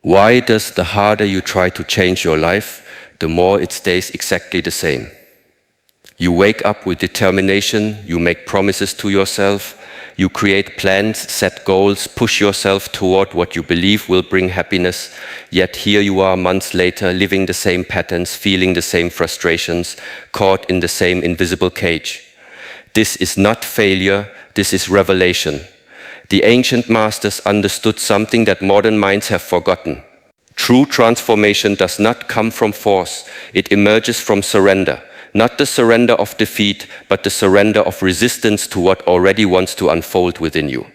Why does the harder you try to change your life, the more it stays exactly the same? You wake up with determination, you make promises to yourself, you create plans, set goals, push yourself toward what you believe will bring happiness, yet here you are months later, living the same patterns, feeling the same frustrations, caught in the same invisible cage. This is not failure, this is revelation. The ancient masters understood something that modern minds have forgotten. True transformation does not come from force, it emerges from surrender. Not the surrender of defeat, but the surrender of resistance to what already wants to unfold within you.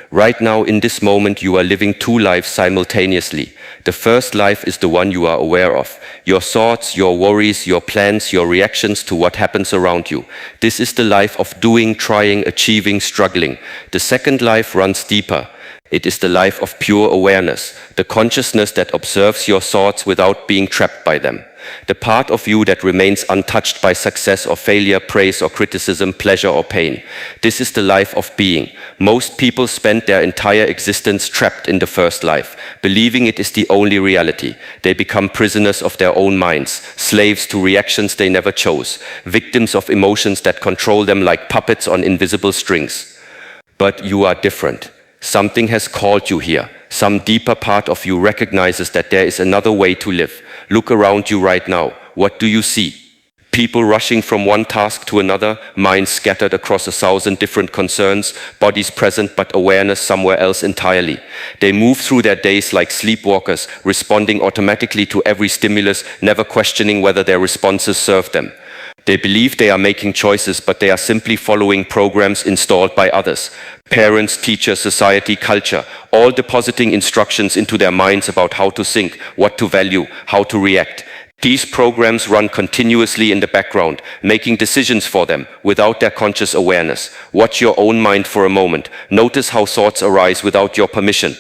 Right now, in this moment, you are living two lives simultaneously. The first life is the one you are aware of. Your thoughts, your worries, your plans, your reactions to what happens around you. This is the life of doing, trying, achieving, struggling. The second life runs deeper. It is the life of pure awareness, the consciousness that observes your thoughts without being trapped by them. The part of you that remains untouched by success or failure, praise or criticism, pleasure or pain. This is the life of being. Most people spend their entire existence trapped in the first life, believing it is the only reality. They become prisoners of their own minds, slaves to reactions they never chose, victims of emotions that control them like puppets on invisible strings. But you are different. Something has called you here. Some deeper part of you recognizes that there is another way to live. Look around you right now. What do you see? People rushing from one task to another, minds scattered across 1,000 different concerns, bodies present but awareness somewhere else entirely. They move through their days like sleepwalkers, responding automatically to every stimulus, never questioning whether their responses serve them. They believe they are making choices, but they are simply following programs installed by others. Parents, teachers, society, culture, all depositing instructions into their minds about how to think, what to value, how to react. These programs run continuously in the background, making decisions for them without their conscious awareness. Watch your own mind for a moment. Notice how thoughts arise without your permission.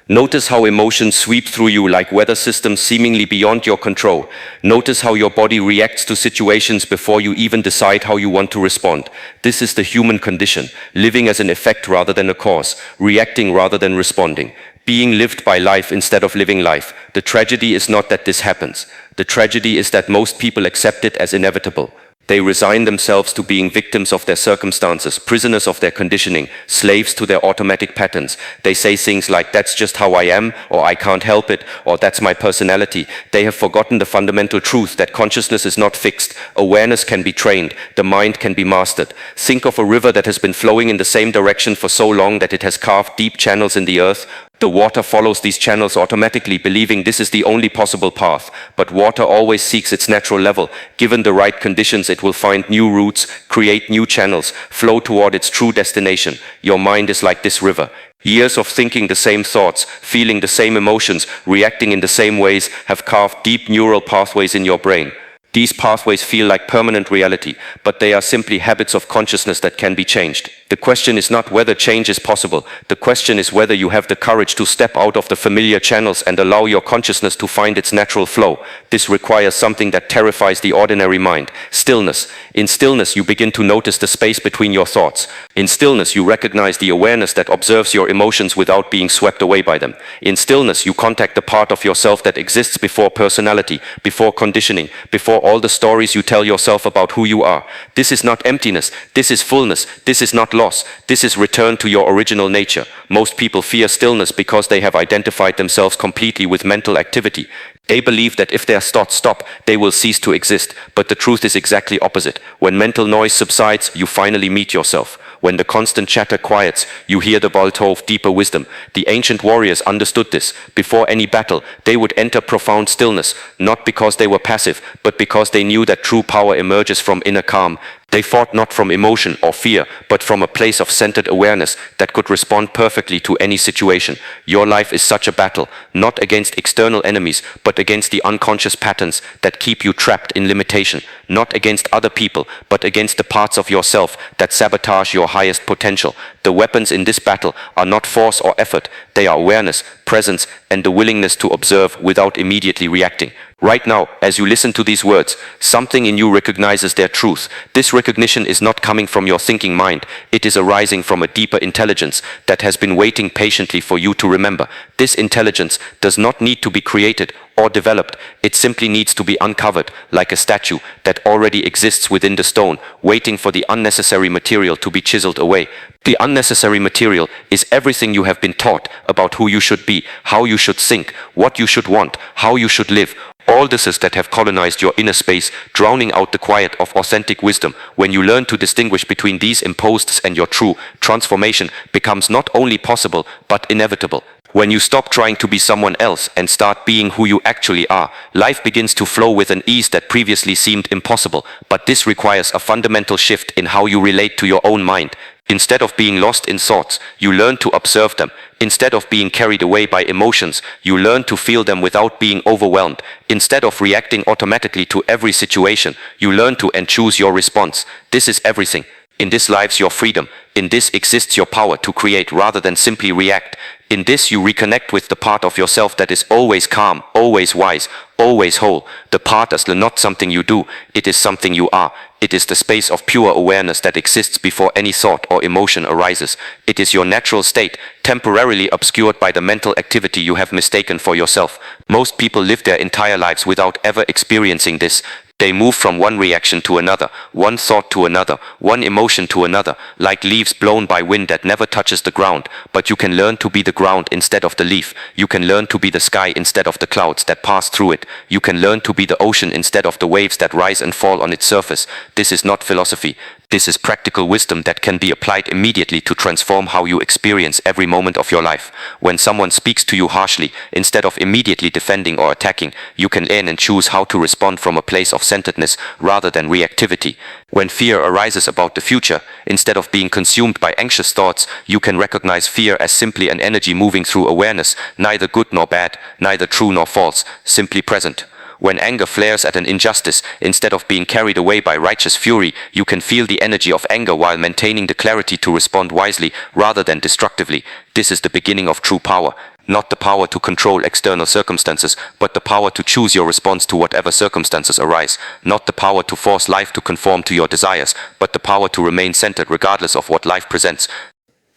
Notice how emotions sweep through you like weather systems seemingly beyond your control. Notice how your body reacts to situations before you even decide how you want to respond. This is the human condition, living as an effect rather than a cause, reacting rather than responding, being lived by life instead of living life. The tragedy is not that this happens. The tragedy is that most people accept it as inevitable. They resign themselves to being victims of their circumstances, prisoners of their conditioning, slaves to their automatic patterns. They say things like, that's just how I am, or I can't help it, or that's my personality. They have forgotten the fundamental truth that consciousness is not fixed. Awareness can be trained. The mind can be mastered. Think of a river that has been flowing in the same direction for so long that it has carved deep channels in the earth. The water follows these channels automatically, believing this is the only possible path. But water always seeks its natural level. Given the right conditions, it will find new routes, create new channels, flow toward its true destination. Your mind is like this river. Years of thinking the same thoughts, feeling the same emotions, reacting in the same ways have carved deep neural pathways in your brain. These pathways feel like permanent reality, but they are simply habits of consciousness that can be changed. The question is not whether change is possible. The question is whether you have the courage to step out of the familiar channels and allow your consciousness to find its natural flow. This requires something that terrifies the ordinary mind: stillness. In stillness, you begin to notice the space between your thoughts. In stillness, you recognize the awareness that observes your emotions without being swept away by them. In stillness, you contact the part of yourself that exists before personality, before conditioning, before all the stories you tell yourself about who you are. This is not emptiness, this is fullness, this is not loss, this is return to your original nature. Most people fear stillness because they have identified themselves completely with mental activity. They believe that if their thoughts stop, they will cease to exist. But the truth is exactly opposite. When mental noise subsides, you finally meet yourself. When the constant chatter quiets, you hear the vault of deeper wisdom. The ancient warriors understood this. Before any battle, they would enter profound stillness, not because they were passive, but because they knew that true power emerges from inner calm. They fought not from emotion or fear, but from a place of centered awareness that could respond perfectly to any situation. Your life is such a battle, not against external enemies, but against the unconscious patterns that keep you trapped in limitation. Not against other people, but against the parts of yourself that sabotage your highest potential. The weapons in this battle are not force or effort, they are awareness, presence, and the willingness to observe without immediately reacting. Right now, as you listen to these words, something in you recognizes their truth. This recognition is not coming from your thinking mind. It is arising from a deeper intelligence that has been waiting patiently for you to remember. This intelligence does not need to be created or developed. It simply needs to be uncovered, like a statue that already exists within the stone, waiting for the unnecessary material to be chiseled away. The unnecessary material is everything you have been taught about who you should be, how you should think, what you should want, how you should live. All this is that have colonized your inner space, drowning out the quiet of authentic wisdom. When you learn to distinguish between these imposed and your true, transformation becomes not only possible, but inevitable. When you stop trying to be someone else and start being who you actually are, life begins to flow with an ease that previously seemed impossible. But this requires a fundamental shift in how you relate to your own mind. Instead of being lost in thoughts, you learn to observe them. Instead of being carried away by emotions, you learn to feel them without being overwhelmed. Instead of reacting automatically to every situation, you learn to and choose your response. This is everything. In this lies your freedom. In this exists your power to create rather than simply react. In this you reconnect with the part of yourself that is always calm, always wise, always whole. The part is not something you do, it is something you are. It is the space of pure awareness that exists before any thought or emotion arises. It is your natural state, temporarily obscured by the mental activity you have mistaken for yourself. Most people live their entire lives without ever experiencing this. They move from one reaction to another, one thought to another, one emotion to another, like leaves blown by wind that never touches the ground. But you can learn to be the ground instead of the leaf. You can learn to be the sky instead of the clouds that pass through it. You can learn to be the ocean instead of the waves that rise and fall on its surface. This is not philosophy. This is practical wisdom that can be applied immediately to transform how you experience every moment of your life. When someone speaks to you harshly, instead of immediately defending or attacking, you can learn and choose how to respond from a place of centeredness rather than reactivity. When fear arises about the future, instead of being consumed by anxious thoughts, you can recognize fear as simply an energy moving through awareness, neither good nor bad, neither true nor false, simply present. When anger flares at an injustice, instead of being carried away by righteous fury, you can feel the energy of anger while maintaining the clarity to respond wisely rather than destructively. This is the beginning of true power. Not the power to control external circumstances, but the power to choose your response to whatever circumstances arise. Not the power to force life to conform to your desires, but the power to remain centered regardless of what life presents.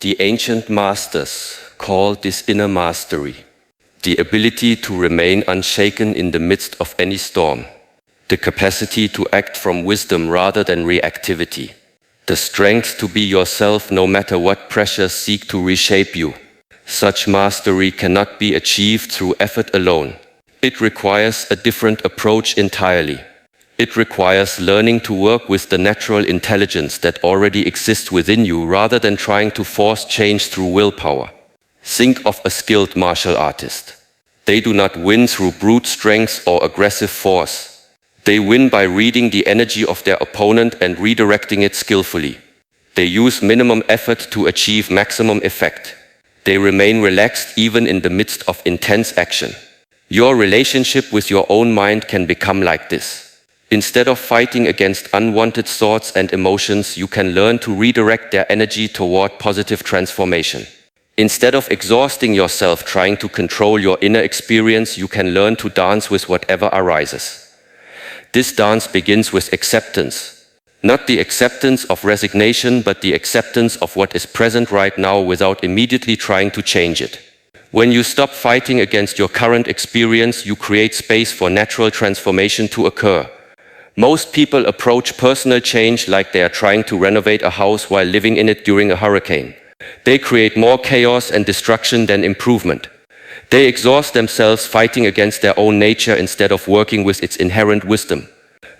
The ancient masters called this inner mastery. The ability to remain unshaken in the midst of any storm. The capacity to act from wisdom rather than reactivity. The strength to be yourself no matter what pressures seek to reshape you. Such mastery cannot be achieved through effort alone. It requires a different approach entirely. It requires learning to work with the natural intelligence that already exists within you rather than trying to force change through willpower. Think of a skilled martial artist. They do not win through brute strength or aggressive force. They win by reading the energy of their opponent and redirecting it skillfully. They use minimum effort to achieve maximum effect. They remain relaxed even in the midst of intense action. Your relationship with your own mind can become like this. Instead of fighting against unwanted thoughts and emotions, you can learn to redirect their energy toward positive transformation. Instead of exhausting yourself trying to control your inner experience, you can learn to dance with whatever arises. This dance begins with acceptance. Not the acceptance of resignation, but the acceptance of what is present right now without immediately trying to change it. When you stop fighting against your current experience, you create space for natural transformation to occur. Most people approach personal change like they are trying to renovate a house while living in it during a hurricane. They create more chaos and destruction than improvement. They exhaust themselves fighting against their own nature instead of working with its inherent wisdom.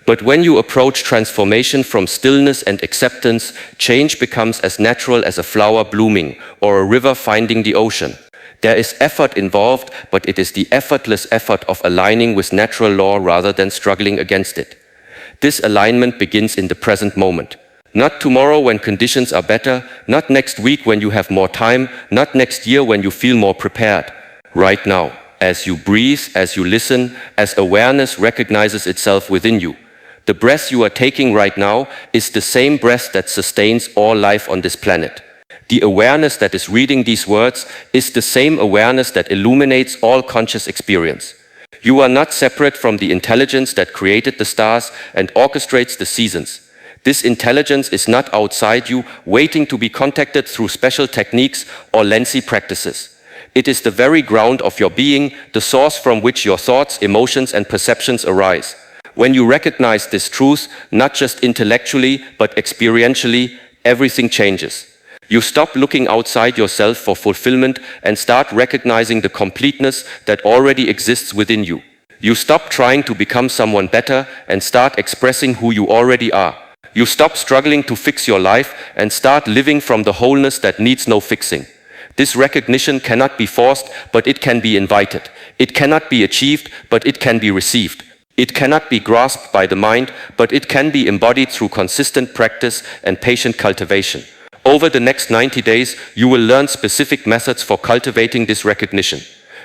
But when you approach transformation from stillness and acceptance, change becomes as natural as a flower blooming or a river finding the ocean. There is effort involved, but it is the effortless effort of aligning with natural law rather than struggling against it. This alignment begins in the present moment. Not tomorrow when conditions are better, not next week when you have more time, not next year when you feel more prepared. Right now, as you breathe, as you listen, as awareness recognizes itself within you. The breath you are taking right now is the same breath that sustains all life on this planet. The awareness that is reading these words is the same awareness that illuminates all conscious experience. You are not separate from the intelligence that created the stars and orchestrates the seasons. This intelligence is not outside you, waiting to be contacted through special techniques or lengthy practices. It is the very ground of your being, the source from which your thoughts, emotions, and perceptions arise. When you recognize this truth, not just intellectually, but experientially, everything changes. You stop looking outside yourself for fulfillment and start recognizing the completeness that already exists within you. You stop trying to become someone better and start expressing who you already are. You stop struggling to fix your life and start living from the wholeness that needs no fixing. This recognition cannot be forced, but it can be invited. It cannot be achieved, but it can be received. It cannot be grasped by the mind, but it can be embodied through consistent practice and patient cultivation. Over the next 90 days, you will learn specific methods for cultivating this recognition.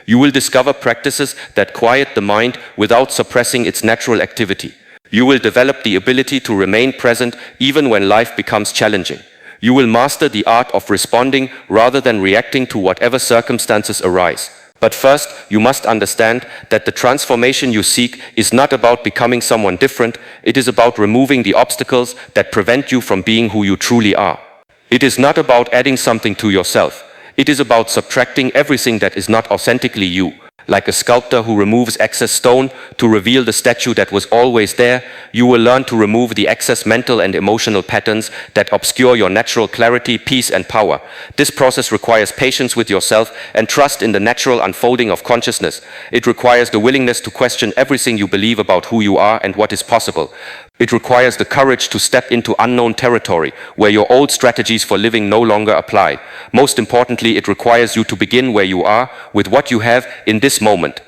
You will discover practices that quiet the mind without suppressing its natural activity. You will develop the ability to remain present even when life becomes challenging. You will master the art of responding rather than reacting to whatever circumstances arise. But first, you must understand that the transformation you seek is not about becoming someone different. It is about removing the obstacles that prevent you from being who you truly are. It is not about adding something to yourself. It is about subtracting everything that is not authentically you. Like a sculptor who removes excess stone to reveal the statue that was always there, you will learn to remove the excess mental and emotional patterns that obscure your natural clarity, peace, and power. This process requires patience with yourself and trust in the natural unfolding of consciousness. It requires the willingness to question everything you believe about who you are and what is possible. It requires the courage to step into unknown territory, where your old strategies for living no longer apply. Most importantly, it requires you to begin where you are, with what you have in this moment.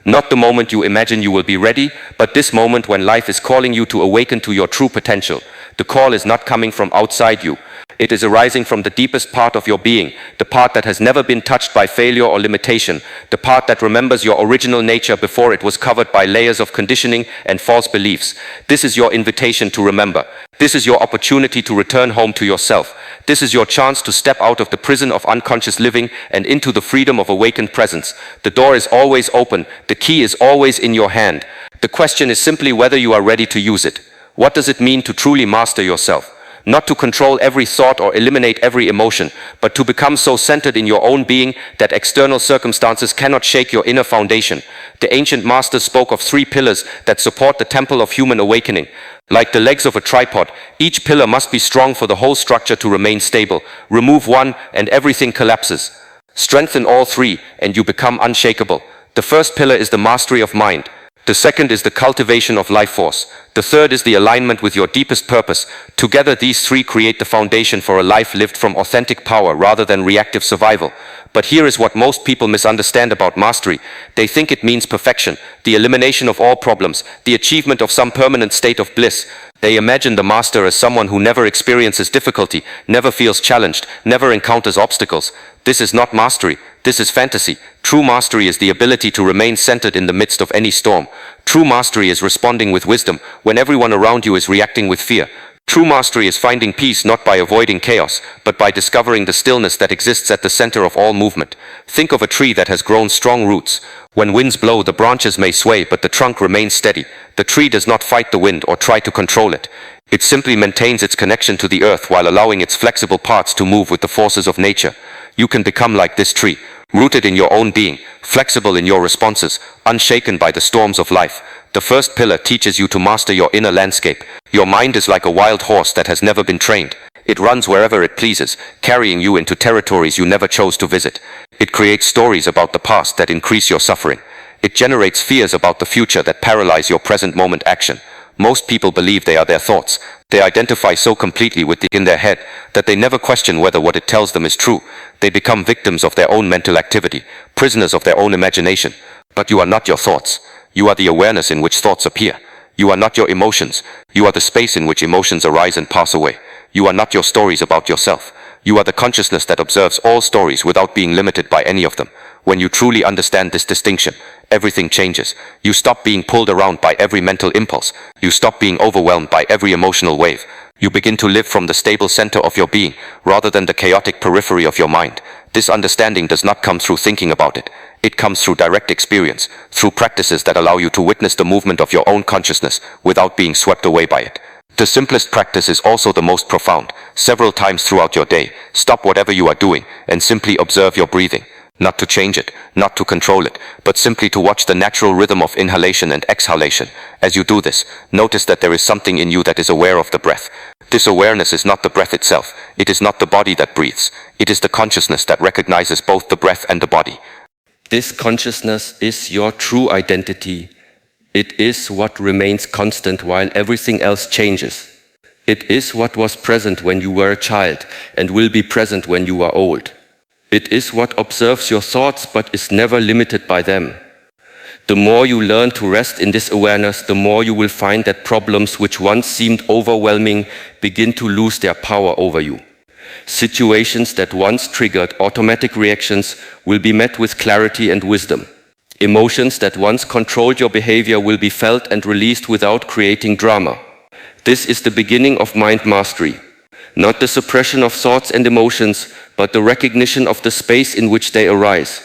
Not the moment you imagine you will be ready, but this moment when life is calling you to awaken to your true potential. The call is not coming from outside you. It is arising from the deepest part of your being, the part that has never been touched by failure or limitation, the part that remembers your original nature before it was covered by layers of conditioning and false beliefs. This is your invitation to remember. This is your opportunity to return home to yourself. This is your chance to step out of the prison of unconscious living and into the freedom of awakened presence. The door is always open. The key is always in your hand. The question is simply whether you are ready to use it. What does it mean to truly master yourself? Not to control every thought or eliminate every emotion, but to become so centered in your own being that external circumstances cannot shake your inner foundation. The ancient masters spoke of 3 pillars that support the temple of human awakening. Like the legs of a tripod, each pillar must be strong for the whole structure to remain stable. Remove one and everything collapses. Strengthen all 3 and you become unshakable. The first pillar is the mastery of mind. The second is the cultivation of life force. The third is the alignment with your deepest purpose. Together, these 3 create the foundation for a life lived from authentic power rather than reactive survival. But here is what most people misunderstand about mastery. They think it means perfection, the elimination of all problems, the achievement of some permanent state of bliss. They imagine the master as someone who never experiences difficulty, never feels challenged, never encounters obstacles. This is not mastery. This is fantasy. True mastery is the ability to remain centered in the midst of any storm. True mastery is responding with wisdom when everyone around you is reacting with fear. True mastery is finding peace not by avoiding chaos, but by discovering the stillness that exists at the center of all movement. Think of a tree that has grown strong roots. When winds blow, the branches may sway, but the trunk remains steady. The tree does not fight the wind or try to control it. It simply maintains its connection to the earth while allowing its flexible parts to move with the forces of nature. You can become like this tree, rooted in your own being, flexible in your responses, unshaken by the storms of life. The first pillar teaches you to master your inner landscape. Your mind is like a wild horse that has never been trained. It runs wherever it pleases, carrying you into territories you never chose to visit. It creates stories about the past that increase your suffering. It generates fears about the future that paralyze your present moment action. Most people believe they are their thoughts. They identify so completely with in their head that they never question whether what it tells them is true. They become victims of their own mental activity, prisoners of their own imagination. But you are not your thoughts. You are the awareness in which thoughts appear. You are not your emotions. You are the space in which emotions arise and pass away. You are not your stories about yourself. You are the consciousness that observes all stories without being limited by any of them. When you truly understand this distinction, everything changes. You stop being pulled around by every mental impulse. You stop being overwhelmed by every emotional wave. You begin to live from the stable center of your being, rather than the chaotic periphery of your mind. This understanding does not come through thinking about it. It comes through direct experience, through practices that allow you to witness the movement of your own consciousness without being swept away by it. The simplest practice is also the most profound. Several times throughout your day, stop whatever you are doing and simply observe your breathing. Not to change it, not to control it, but simply to watch the natural rhythm of inhalation and exhalation. As you do this, notice that there is something in you that is aware of the breath. This awareness is not the breath itself. It is not the body that breathes. It is the consciousness that recognizes both the breath and the body. This consciousness is your true identity. It is what remains constant while everything else changes. It is what was present when you were a child and will be present when you are old. It is what observes your thoughts but is never limited by them. The more you learn to rest in this awareness, the more you will find that problems which once seemed overwhelming begin to lose their power over you. Situations that once triggered automatic reactions will be met with clarity and wisdom. Emotions that once controlled your behavior will be felt and released without creating drama. This is the beginning of mind mastery. Not the suppression of thoughts and emotions, but the recognition of the space in which they arise.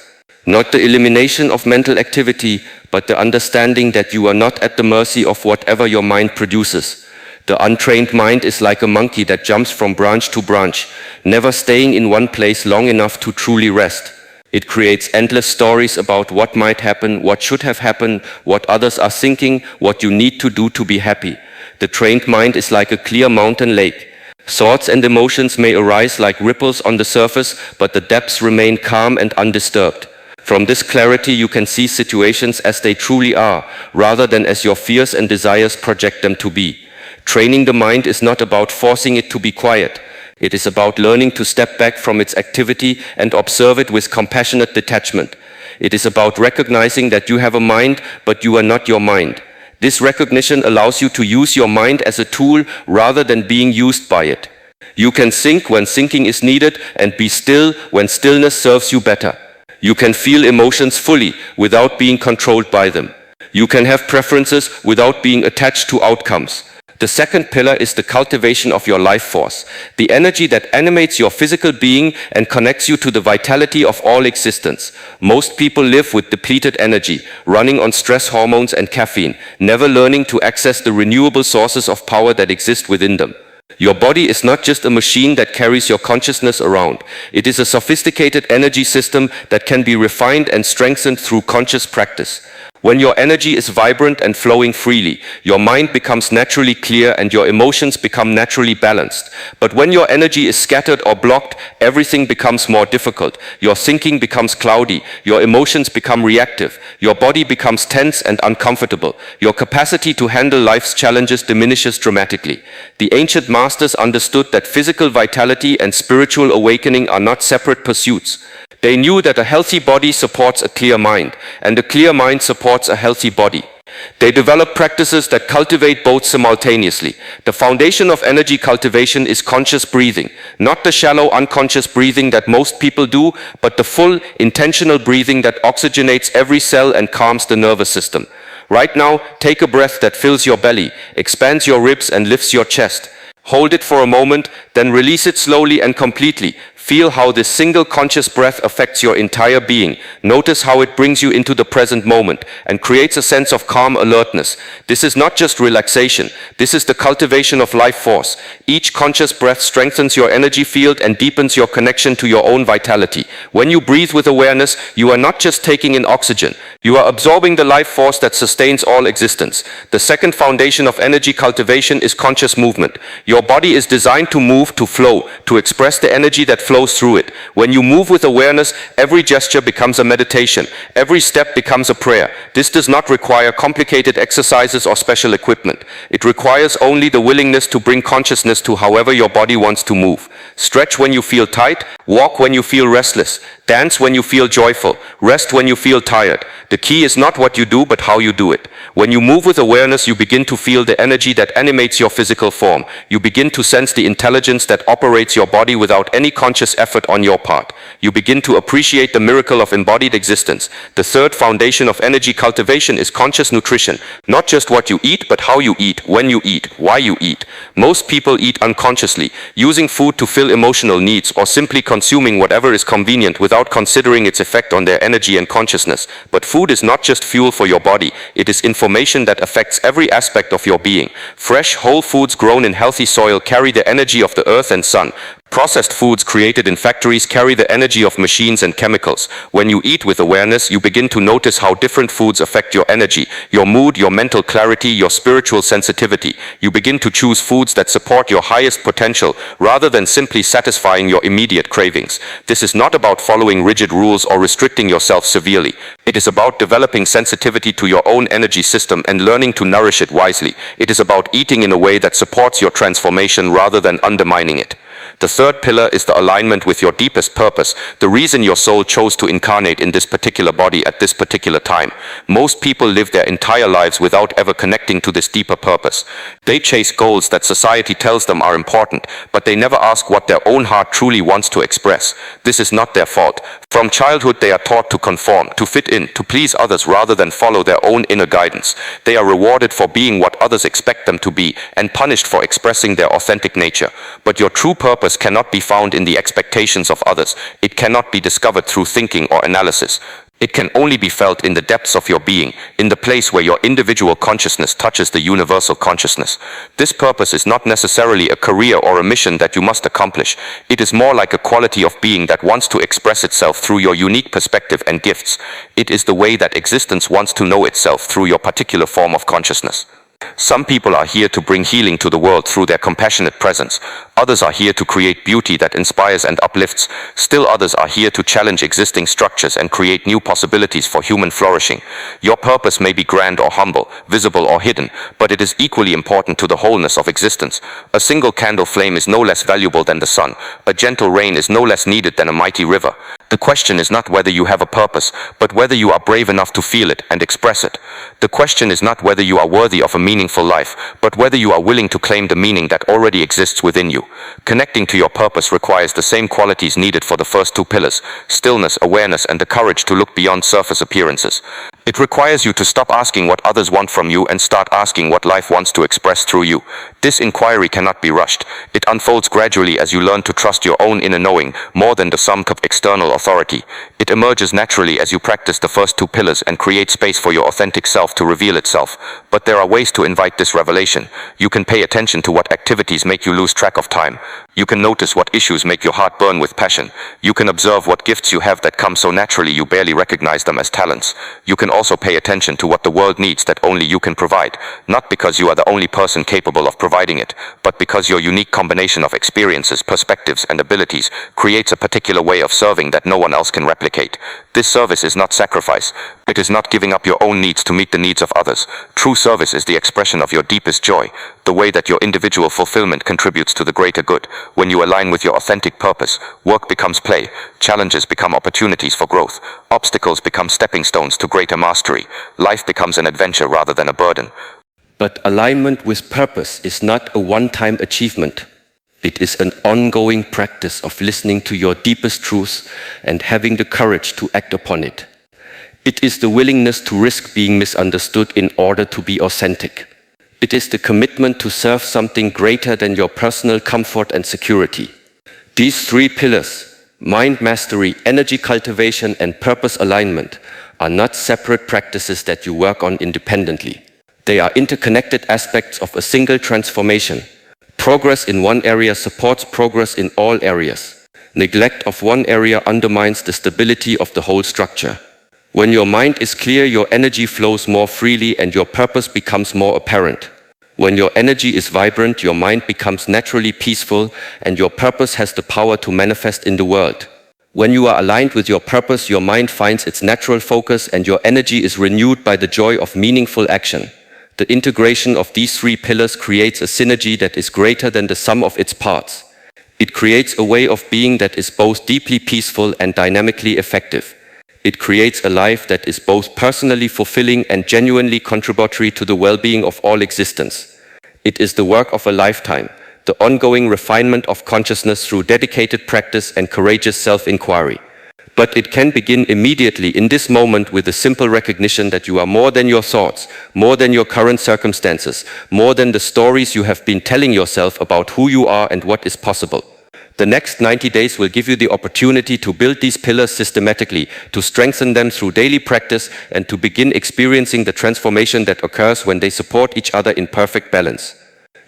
Not the elimination of mental activity, but the understanding that you are not at the mercy of whatever your mind produces. The untrained mind is like a monkey that jumps from branch to branch, never staying in one place long enough to truly rest. It creates endless stories about what might happen, what should have happened, what others are thinking, what you need to do to be happy. The trained mind is like a clear mountain lake. Thoughts and emotions may arise like ripples on the surface, but the depths remain calm and undisturbed. From this clarity you can see situations as they truly are, rather than as your fears and desires project them to be. Training the mind is not about forcing it to be quiet. It is about learning to step back from its activity and observe it with compassionate detachment. It is about recognizing that you have a mind, but you are not your mind. This recognition allows you to use your mind as a tool rather than being used by it. You can think when thinking is needed and be still when stillness serves you better. You can feel emotions fully without being controlled by them. You can have preferences without being attached to outcomes. The second pillar is the cultivation of your life force, the energy that animates your physical being and connects you to the vitality of all existence. Most people live with depleted energy, running on stress hormones and caffeine, never learning to access the renewable sources of power that exist within them. Your body is not just a machine that carries your consciousness around. It is a sophisticated energy system that can be refined and strengthened through conscious practice. When your energy is vibrant and flowing freely, your mind becomes naturally clear and your emotions become naturally balanced. But when your energy is scattered or blocked, everything becomes more difficult. Your thinking becomes cloudy, your emotions become reactive, your body becomes tense and uncomfortable. Your capacity to handle life's challenges diminishes dramatically. The ancient masters understood that physical vitality and spiritual awakening are not separate pursuits. They knew that a healthy body supports a clear mind, and a clear mind supports a healthy body. They developed practices that cultivate both simultaneously. The foundation of energy cultivation is conscious breathing, not the shallow unconscious breathing that most people do, but the full, intentional breathing that oxygenates every cell and calms the nervous system. Right now, take a breath that fills your belly, expands your ribs and lifts your chest. Hold it for a moment, then release it slowly and completely. Feel how this single conscious breath affects your entire being. Notice how it brings you into the present moment and creates a sense of calm alertness. This is not just relaxation. This is the cultivation of life force. Each conscious breath strengthens your energy field and deepens your connection to your own vitality. When you breathe with awareness, you are not just taking in oxygen. You are absorbing the life force that sustains all existence. The second foundation of energy cultivation is conscious movement. Your body is designed to move, to flow, to express the energy that flows through it. When you move with awareness, every gesture becomes a meditation. Every step becomes a prayer. This does not require complicated exercises or special equipment. It requires only the willingness to bring consciousness to however your body wants to move. Stretch when you feel tight, walk when you feel restless, dance when you feel joyful, rest when you feel tired. The key is not what you do, but how you do it. When you move with awareness, you begin to feel the energy that animates your physical form. You begin to sense the intelligence that operates your body without any conscious effort on your part. You begin to appreciate the miracle of embodied existence. The third foundation of energy cultivation is conscious nutrition. Not just what you eat, but how you eat, when you eat, why you eat. Most people eat unconsciously, using food to fill emotional needs, or simply consuming whatever is convenient without considering its effect on their energy and consciousness. But food is not just fuel for your body, it is information that affects every aspect of your being. Fresh, whole foods grown in healthy soil carry the energy of the earth and sun. Processed foods created in factories carry the energy of machines and chemicals. When you eat with awareness, you begin to notice how different foods affect your energy, your mood, your mental clarity, your spiritual sensitivity. You begin to choose foods that support your highest potential rather than simply satisfying your immediate cravings. This is not about following rigid rules or restricting yourself severely. It is about developing sensitivity to your own energy system and learning to nourish it wisely. It is about eating in a way that supports your transformation rather than undermining it. The third pillar is the alignment with your deepest purpose, the reason your soul chose to incarnate in this particular body at this particular time. Most people live their entire lives without ever connecting to this deeper purpose. They chase goals that society tells them are important, but they never ask what their own heart truly wants to express. This is not their fault. From childhood they are taught to conform, to fit in, to please others rather than follow their own inner guidance. They are rewarded for being what others expect them to be, and punished for expressing their authentic nature. But your true purpose cannot be found in the expectations of others. It cannot be discovered through thinking or analysis. It can only be felt in the depths of your being, in the place where your individual consciousness touches the universal consciousness. This purpose is not necessarily a career or a mission that you must accomplish. It is more like a quality of being that wants to express itself through your unique perspective and gifts. It is the way that existence wants to know itself through your particular form of consciousness. Some people are here to bring healing to the world through their compassionate presence. Others are here to create beauty that inspires and uplifts. Still others are here to challenge existing structures and create new possibilities for human flourishing. Your purpose may be grand or humble, visible or hidden, but it is equally important to the wholeness of existence. A single candle flame is no less valuable than the sun. A gentle rain is no less needed than a mighty river. The question is not whether you have a purpose, but whether you are brave enough to feel it and express it. The question is not whether you are worthy of a meaningful life, but whether you are willing to claim the meaning that already exists within you. Connecting to your purpose requires the same qualities needed for the first two pillars: stillness, awareness, and the courage to look beyond surface appearances. It requires you to stop asking what others want from you and start asking what life wants to express through you. This inquiry cannot be rushed. It unfolds gradually as you learn to trust your own inner knowing more than the sum of external authority. It emerges naturally as you practice the first two pillars and create space for your authentic self to reveal itself. But there are ways to invite this revelation. You can pay attention to what activities make you lose track of time. You can notice what issues make your heart burn with passion. You can observe what gifts you have that come so naturally you barely recognize them as talents. You can also pay attention to what the world needs that only you can provide, not because you are the only person capable of providing it, but because your unique combination of experiences, perspectives, and abilities creates a particular way of serving that no one else can replicate. This service is not sacrifice. It is not giving up your own needs to meet the needs of others. True service is the expression of your deepest joy, the way that your individual fulfillment contributes to the greater good. When you align with your authentic purpose, work becomes play, challenges become opportunities for growth, obstacles become stepping stones to greater mastery, life becomes an adventure rather than a burden. But alignment with purpose is not a one-time achievement. It is an ongoing practice of listening to your deepest truths and having the courage to act upon it. It is the willingness to risk being misunderstood in order to be authentic. It is the commitment to serve something greater than your personal comfort and security. These three pillars, mind mastery, energy cultivation, and purpose alignment, are not separate practices that you work on independently. They are interconnected aspects of a single transformation. Progress in one area supports progress in all areas. Neglect of one area undermines the stability of the whole structure. When your mind is clear, your energy flows more freely and your purpose becomes more apparent. When your energy is vibrant, your mind becomes naturally peaceful and your purpose has the power to manifest in the world. When you are aligned with your purpose, your mind finds its natural focus and your energy is renewed by the joy of meaningful action. The integration of these three pillars creates a synergy that is greater than the sum of its parts. It creates a way of being that is both deeply peaceful and dynamically effective. It creates a life that is both personally fulfilling and genuinely contributory to the well-being of all existence. It is the work of a lifetime, the ongoing refinement of consciousness through dedicated practice and courageous self-inquiry. But it can begin immediately in this moment with the simple recognition that you are more than your thoughts, more than your current circumstances, more than the stories you have been telling yourself about who you are and what is possible. The next 90 days will give you the opportunity to build these pillars systematically, to strengthen them through daily practice, and to begin experiencing the transformation that occurs when they support each other in perfect balance.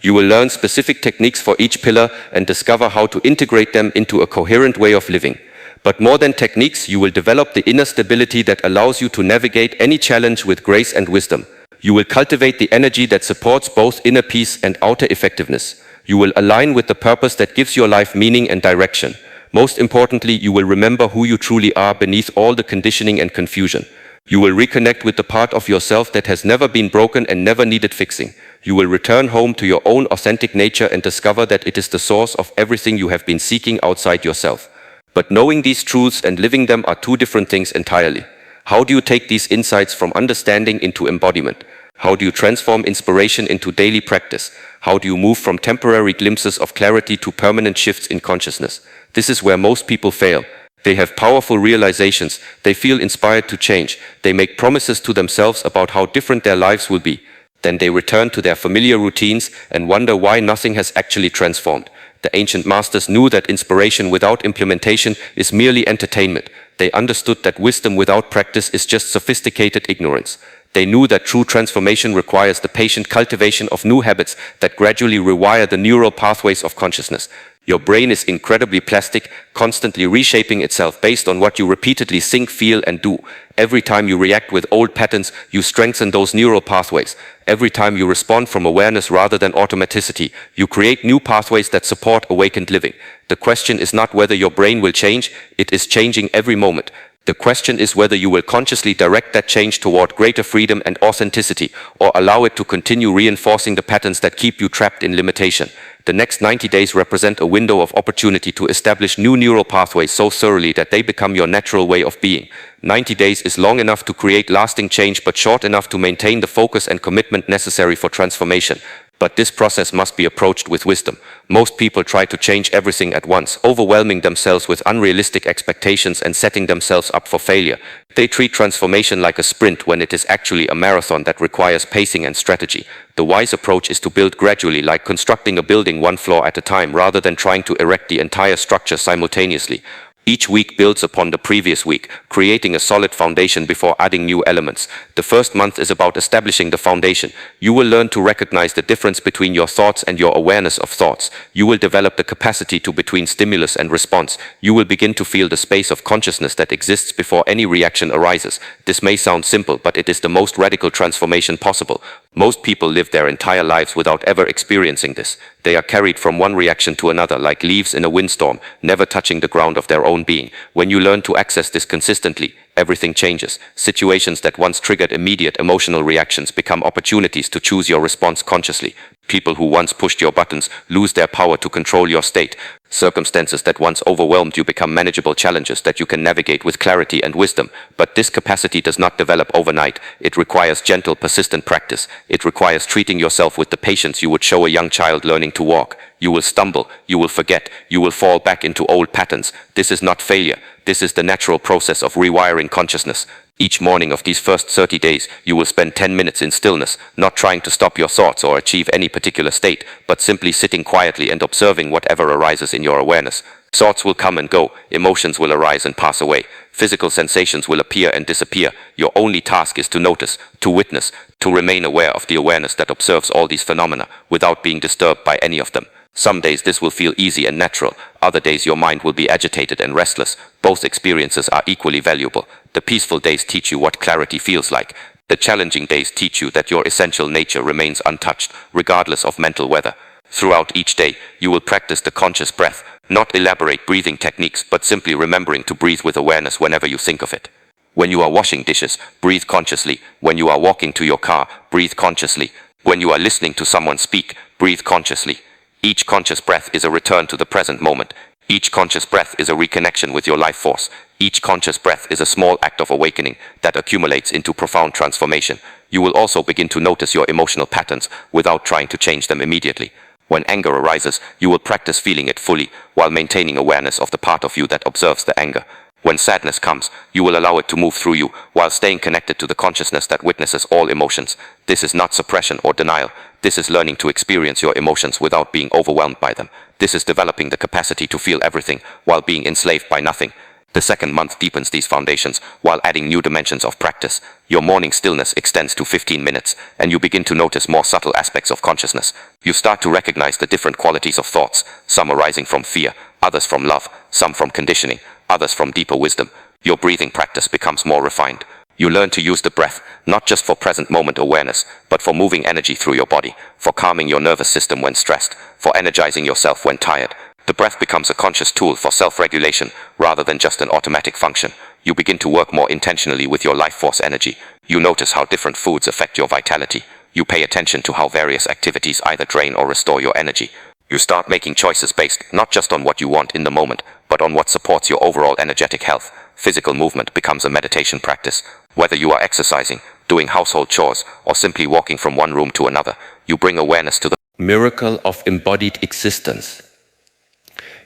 You will learn specific techniques for each pillar and discover how to integrate them into a coherent way of living. But more than techniques, you will develop the inner stability that allows you to navigate any challenge with grace and wisdom. You will cultivate the energy that supports both inner peace and outer effectiveness. You will align with the purpose that gives your life meaning and direction. Most importantly, you will remember who you truly are beneath all the conditioning and confusion. You will reconnect with the part of yourself that has never been broken and never needed fixing. You will return home to your own authentic nature and discover that it is the source of everything you have been seeking outside yourself. But knowing these truths and living them are two different things entirely. How do you take these insights from understanding into embodiment? How do you transform inspiration into daily practice? How do you move from temporary glimpses of clarity to permanent shifts in consciousness? This is where most people fail. They have powerful realizations, they feel inspired to change, they make promises to themselves about how different their lives will be. Then they return to their familiar routines and wonder why nothing has actually transformed. The ancient masters knew that inspiration without implementation is merely entertainment. They understood that wisdom without practice is just sophisticated ignorance. They knew that true transformation requires the patient cultivation of new habits that gradually rewire the neural pathways of consciousness. Your brain is incredibly plastic, constantly reshaping itself based on what you repeatedly think, feel, and do. Every time you react with old patterns, you strengthen those neural pathways. Every time you respond from awareness rather than automaticity, you create new pathways that support awakened living. The question is not whether your brain will change, it is changing every moment. The question is whether you will consciously direct that change toward greater freedom and authenticity, or allow it to continue reinforcing the patterns that keep you trapped in limitation. The next 90 days represent a window of opportunity to establish new neural pathways so thoroughly that they become your natural way of being. 90 days is long enough to create lasting change, but short enough to maintain the focus and commitment necessary for transformation. But this process must be approached with wisdom. Most people try to change everything at once, overwhelming themselves with unrealistic expectations and setting themselves up for failure. They treat transformation like a sprint when it is actually a marathon that requires pacing and strategy. The wise approach is to build gradually, like constructing a building one floor at a time rather than trying to erect the entire structure simultaneously. Each week builds upon the previous week, creating a solid foundation before adding new elements. The first month is about establishing the foundation. You will learn to recognize the difference between your thoughts and your awareness of thoughts. You will develop the capacity to between stimulus and response. You will begin to feel the space of consciousness that exists before any reaction arises. This may sound simple, but it is the most radical transformation possible. Most people live their entire lives without ever experiencing this. They are carried from one reaction to another like leaves in a windstorm, never touching the ground of their own being. When you learn to access this consistently, everything changes. Situations that once triggered immediate emotional reactions become opportunities to choose your response consciously. People who once pushed your buttons lose their power to control your state. Circumstances that once overwhelmed you become manageable challenges that you can navigate with clarity and wisdom. But this capacity does not develop overnight. It requires gentle, persistent practice. It requires treating yourself with the patience you would show a young child learning to walk. You will stumble, you will forget, you will fall back into old patterns. This is not failure. This is the natural process of rewiring consciousness. Each morning of these first 30 days, you will spend 10 minutes in stillness, not trying to stop your thoughts or achieve any particular state, but simply sitting quietly and observing whatever arises in your awareness. Thoughts will come and go, emotions will arise and pass away, physical sensations will appear and disappear. Your only task is to notice, to witness, to remain aware of the awareness that observes all these phenomena, without being disturbed by any of them. Some days this will feel easy and natural, other days your mind will be agitated and restless. Both experiences are equally valuable. The peaceful days teach you what clarity feels like. The challenging days teach you that your essential nature remains untouched, regardless of mental weather. Throughout each day, you will practice the conscious breath, not elaborate breathing techniques, but simply remembering to breathe with awareness whenever you think of it. When you are washing dishes, breathe consciously. When you are walking to your car, breathe consciously. When you are listening to someone speak, breathe consciously. Each conscious breath is a return to the present moment. Each conscious breath is a reconnection with your life force. Each conscious breath is a small act of awakening that accumulates into profound transformation. You will also begin to notice your emotional patterns without trying to change them immediately. When anger arises, you will practice feeling it fully while maintaining awareness of the part of you that observes the anger. When sadness comes, you will allow it to move through you while staying connected to the consciousness that witnesses all emotions. This is not suppression or denial. This is learning to experience your emotions without being overwhelmed by them. This is developing the capacity to feel everything while being enslaved by nothing. The second month deepens these foundations while adding new dimensions of practice. Your morning stillness extends to 15 minutes, and you begin to notice more subtle aspects of consciousness. You start to recognize the different qualities of thoughts, some arising from fear, others from love, some from conditioning, others from deeper wisdom. Your breathing practice becomes more refined. You learn to use the breath, not just for present moment awareness, but for moving energy through your body, for calming your nervous system when stressed, for energizing yourself when tired. The breath becomes a conscious tool for self-regulation, rather than just an automatic function. You begin to work more intentionally with your life force energy. You notice how different foods affect your vitality. You pay attention to how various activities either drain or restore your energy. You start making choices based not just on what you want in the moment, but on what supports your overall energetic health. Physical movement becomes a meditation practice. Whether you are exercising, doing household chores, or simply walking from one room to another, you bring awareness to the miracle of embodied existence.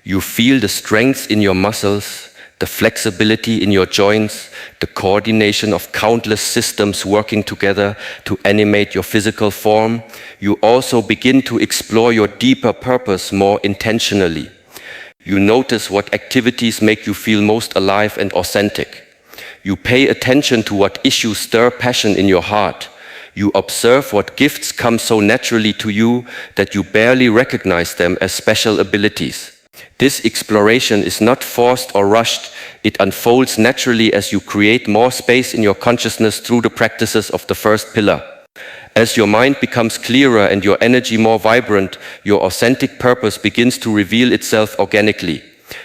You feel the strength in your muscles, the flexibility in your joints, the coordination of countless systems working together to animate your physical form. You also begin to explore your deeper purpose more intentionally. You notice what activities make you feel most alive and authentic. You pay attention to what issues stir passion in your heart. You observe what gifts come so naturally to you that you barely recognize them as special abilities. This exploration is not forced or rushed. It unfolds naturally as you create more space in your consciousness through the practices of the first pillar. As your mind becomes clearer and your energy more vibrant, your authentic purpose begins to reveal itself organically.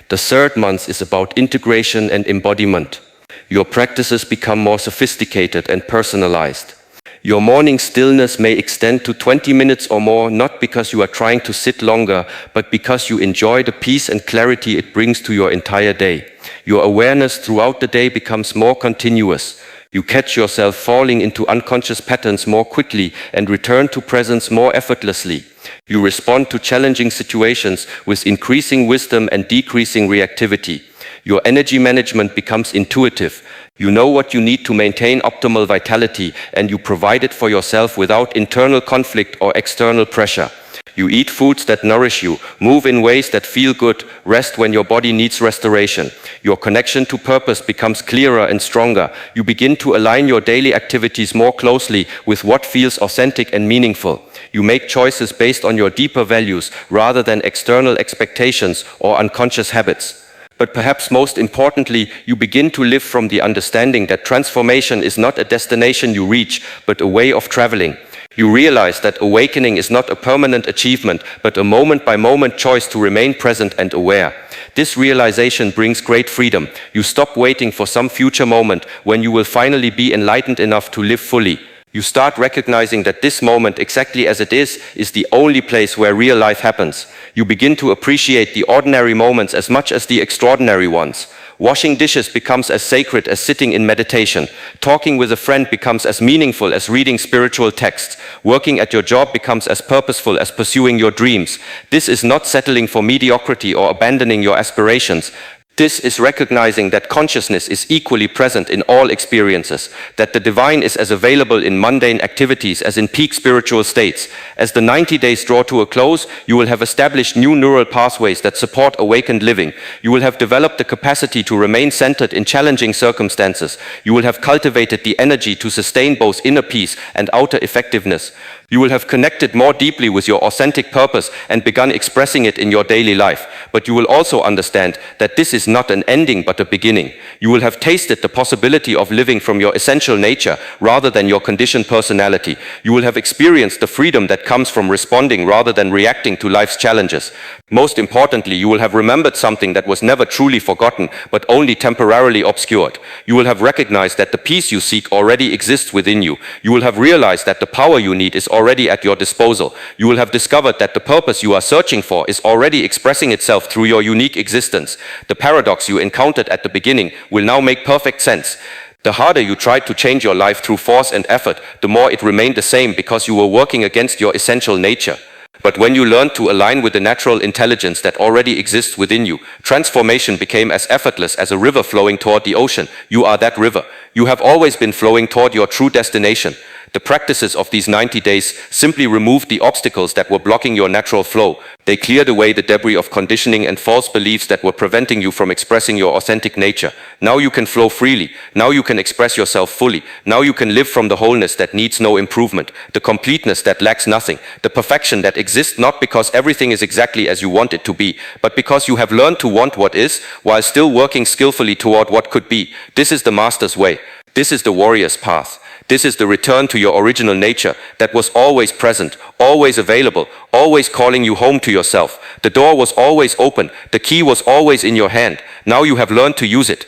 The third month is about integration and embodiment. Your practices become more sophisticated and personalized. Your morning stillness may extend to 20 minutes or more, not because you are trying to sit longer, but because you enjoy the peace and clarity it brings to your entire day. Your awareness throughout the day becomes more continuous. You catch yourself falling into unconscious patterns more quickly and return to presence more effortlessly. You respond to challenging situations with increasing wisdom and decreasing reactivity. Your energy management becomes intuitive. You know what you need to maintain optimal vitality, and you provide it for yourself without internal conflict or external pressure. You eat foods that nourish you, move in ways that feel good, rest when your body needs restoration. Your connection to purpose becomes clearer and stronger. You begin to align your daily activities more closely with what feels authentic and meaningful. You make choices based on your deeper values rather than external expectations or unconscious habits. But perhaps most importantly, you begin to live from the understanding that transformation is not a destination you reach, but a way of traveling. You realize that awakening is not a permanent achievement, but a moment-by-moment choice to remain present and aware. This realization brings great freedom. You stop waiting for some future moment when you will finally be enlightened enough to live fully. You start recognizing that this moment, exactly as it is the only place where real life happens. You begin to appreciate the ordinary moments as much as the extraordinary ones. Washing dishes becomes as sacred as sitting in meditation. Talking with a friend becomes as meaningful as reading spiritual texts. Working at your job becomes as purposeful as pursuing your dreams. This is not settling for mediocrity or abandoning your aspirations. This is recognizing that consciousness is equally present in all experiences, that the divine is as available in mundane activities as in peak spiritual states. As the 90 days draw to a close, you will have established new neural pathways that support awakened living. You will have developed the capacity to remain centered in challenging circumstances. You will have cultivated the energy to sustain both inner peace and outer effectiveness. You will have connected more deeply with your authentic purpose and begun expressing it in your daily life. But you will also understand that this is not an ending but a beginning. You will have tasted the possibility of living from your essential nature rather than your conditioned personality. You will have experienced the freedom that comes from responding rather than reacting to life's challenges. Most importantly, you will have remembered something that was never truly forgotten but only temporarily obscured. You will have recognized that the peace you seek already exists within you. You will have realized that the power you need is already at your disposal. You will have discovered that the purpose you are searching for is already expressing itself through your unique existence. The paradox you encountered at the beginning will now make perfect sense. The harder you tried to change your life through force and effort, the more it remained the same because you were working against your essential nature. But when you learned to align with the natural intelligence that already exists within you, transformation became as effortless as a river flowing toward the ocean. You are that river. You have always been flowing toward your true destination. The practices of these 90 days simply removed the obstacles that were blocking your natural flow. They cleared away the debris of conditioning and false beliefs that were preventing you from expressing your authentic nature. Now you can flow freely. Now you can express yourself fully. Now you can live from the wholeness that needs no improvement, the completeness that lacks nothing, the perfection that exists not because everything is exactly as you want it to be, but because you have learned to want what is, while still working skillfully toward what could be. This is the master's way. This is the warrior's path. This is the return to your original nature that was always present, always available, always calling you home to yourself. The door was always open, the key was always in your hand. Now you have learned to use it.